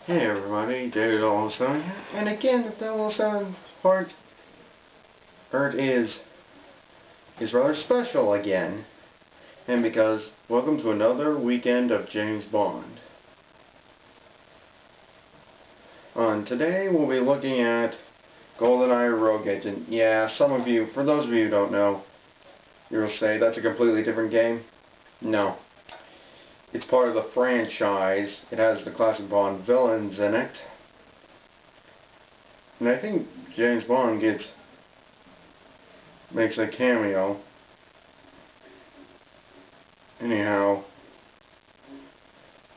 Hey everybody, David also here, and again the 007 part is rather special again, and because welcome to another weekend of James Bond. Today we'll be looking at Goldeneye Rogue Agent. Yeah, some of you, for those of you who don't know, you'll say that's a completely different game. No. It's part of the franchise. It has the classic Bond villains in it. And I think James Bond makes a cameo. Anyhow,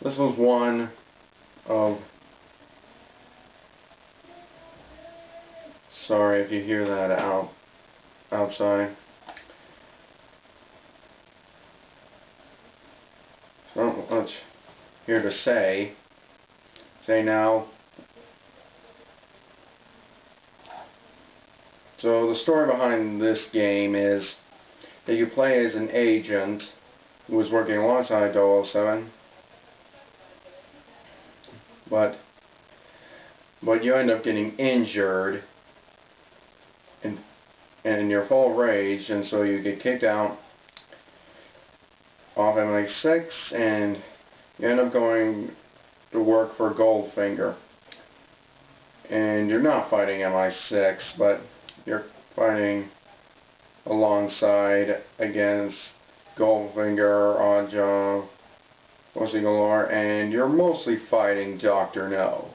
this was one of... Sorry if you hear that outside. Not much here to say now. So the story behind this game is that you play as an agent who is working alongside 007, but you end up getting injured and you're full of rage, and so you get kicked out off MI6, and you end up going to work for Goldfinger. And you're not fighting MI6, but you're fighting alongside against Goldfinger, Oddjob, Pussy Galore, and you're mostly fighting Dr. No.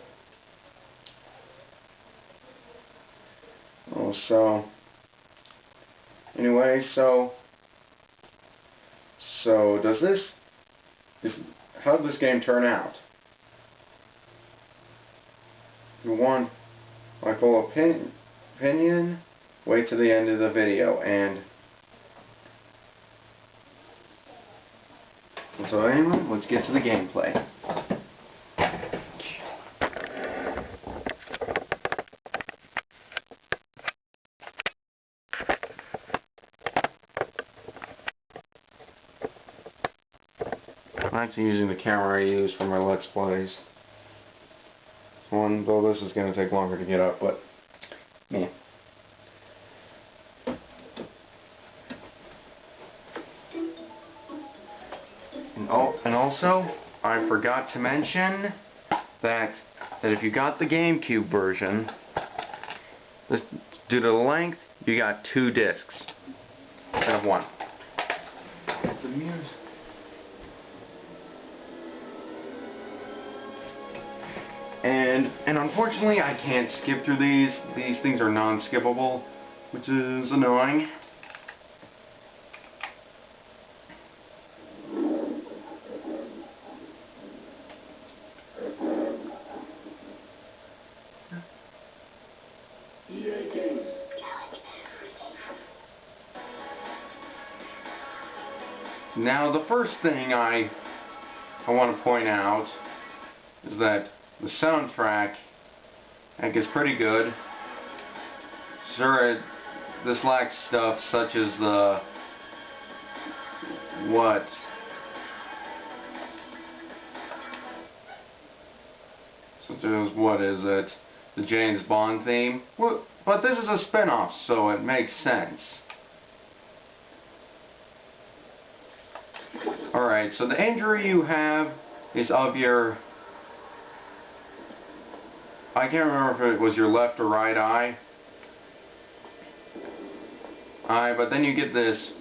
Anyway, so how did this game turn out? If you want my full opinion, wait to the end of the video. And so anyway, let's get to the gameplay. I'm actually using the camera I use for my Let's Plays. Though this is going to take longer to get up, but yeah. And also, I forgot to mention that if you got the GameCube version, due to the length, you got 2 discs instead of 1. The music. And unfortunately I can't skip through these. These things are non-skippable, which is annoying. Now the first thing I want to point out is that the soundtrack, I think, is pretty good. Sure, this lacks stuff such as the the James Bond theme. Well, but this is a spin-off, so it makes sense. Alright, so the injury you have is of your... I can't remember if it was your left or right eye. But then you get this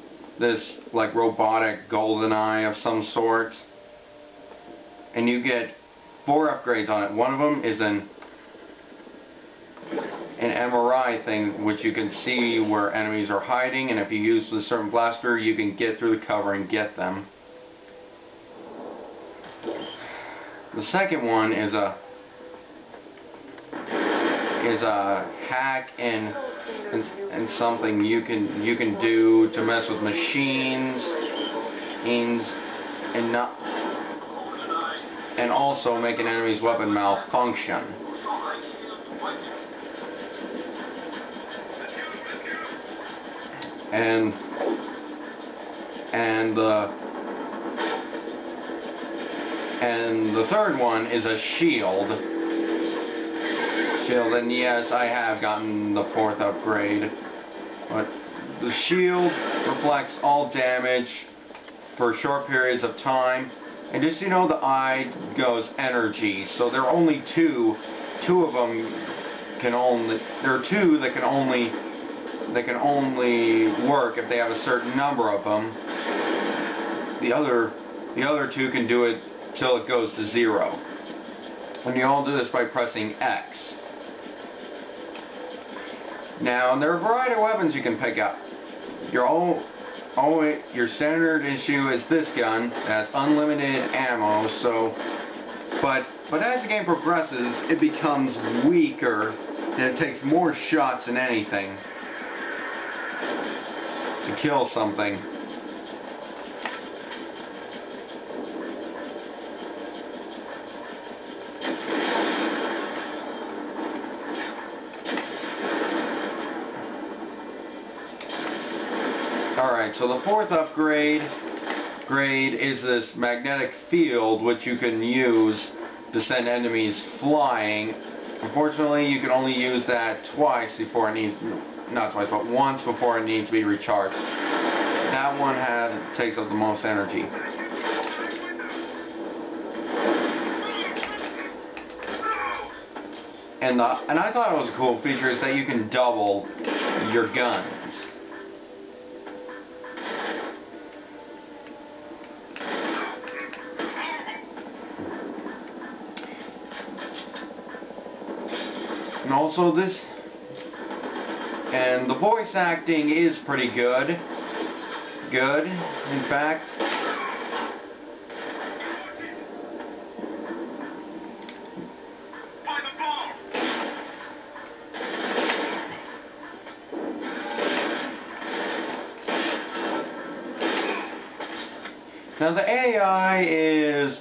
like robotic golden eye of some sort, and you get 4 upgrades on it. One of them is an MRI thing, which you can see where enemies are hiding, and if you use a certain blaster, you can get through the cover and get them. The second one is a hack and something you can do to mess with machines and also make an enemy's weapon malfunction. And the third one is a shield field, and yes, I have gotten the 4th upgrade. But the shield reflects all damage for short periods of time. And just so you know, the eye goes energy. So there are only two. Two of them can only. There are two that can only work if they have a certain number of them. The other two can do it till it goes to 0. And you all do this by pressing X. Now, there are a variety of weapons you can pick up. Your standard issue is this gun that's unlimited ammo. So, but as the game progresses, it becomes weaker and it takes more shots than anything to kill something. Alright, so the 4th upgrade is this magnetic field which you can use to send enemies flying. Unfortunately, you can only use that twice before it needs, not twice, but once before it needs to be recharged. That one takes up the most energy. And I thought it was a cool feature is that you can double your guns. And also and the voice acting is pretty good. Good, in fact. Now the AI is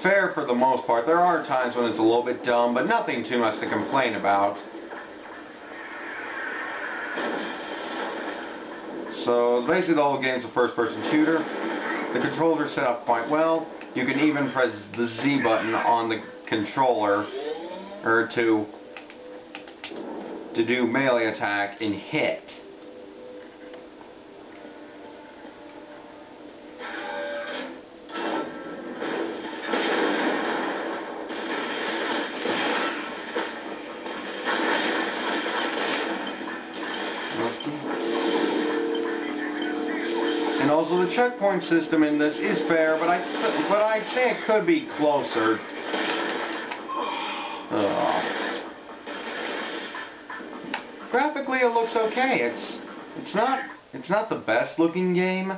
fair for the most part. There are times when it's a little bit dumb, but nothing too much to complain about. So basically the whole game's a first-person shooter. The controls are set up quite well. You can even press the Z button on the controller or to do melee attack and hit. And also the checkpoint system in this is fair, but I'd say it could be closer. Graphically it looks okay. It's not the best looking game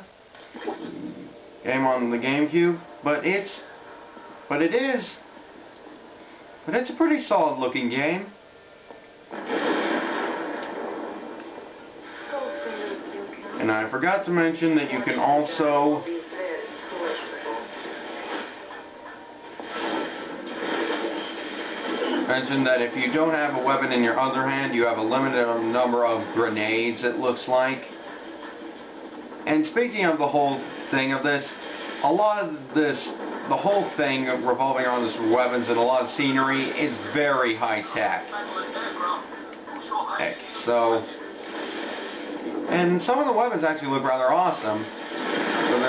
on the GameCube, but it's a pretty solid looking game. And I forgot to mention that you can also mention that if you don't have a weapon in your other hand, you have a limited number of grenades, it looks like. And speaking of the whole thing of this, the whole thing revolving around this weapons and a lot of scenery is very high tech. So, and some of the weapons actually look rather awesome. So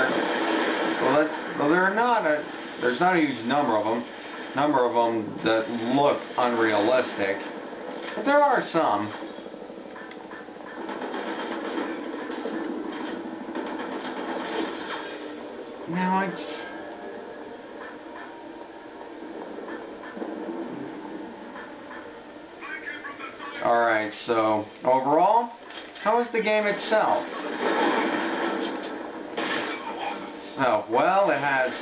there's not a huge number of them. That look unrealistic, but there are some. Now alright, so overall, how is the game itself? Oh, well, it has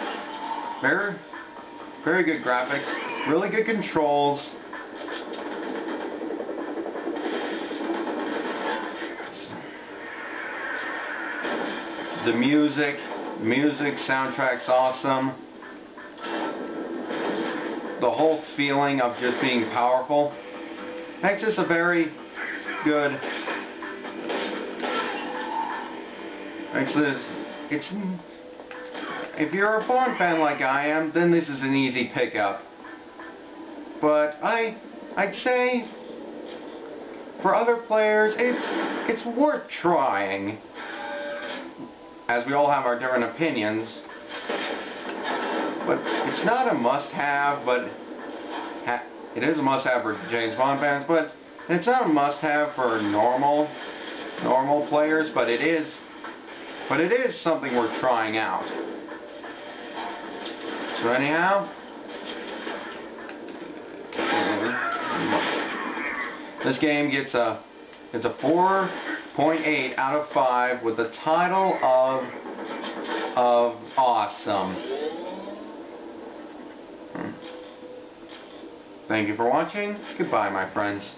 very good graphics, really good controls. The music soundtrack's awesome. The whole feeling of just being powerful makes this a very good. If you're a Bond fan like I am, then this is an easy pickup. but I'd say for other players it's worth trying, as we all have our different opinions. But it's not a must-have, but it is a must-have for James Bond fans, but it's not a must-have for normal players, but it is something worth trying out. So anyhow, this game gets a 4.8 out of 5 with the title of awesome. Thank you for watching. Goodbye, my friends.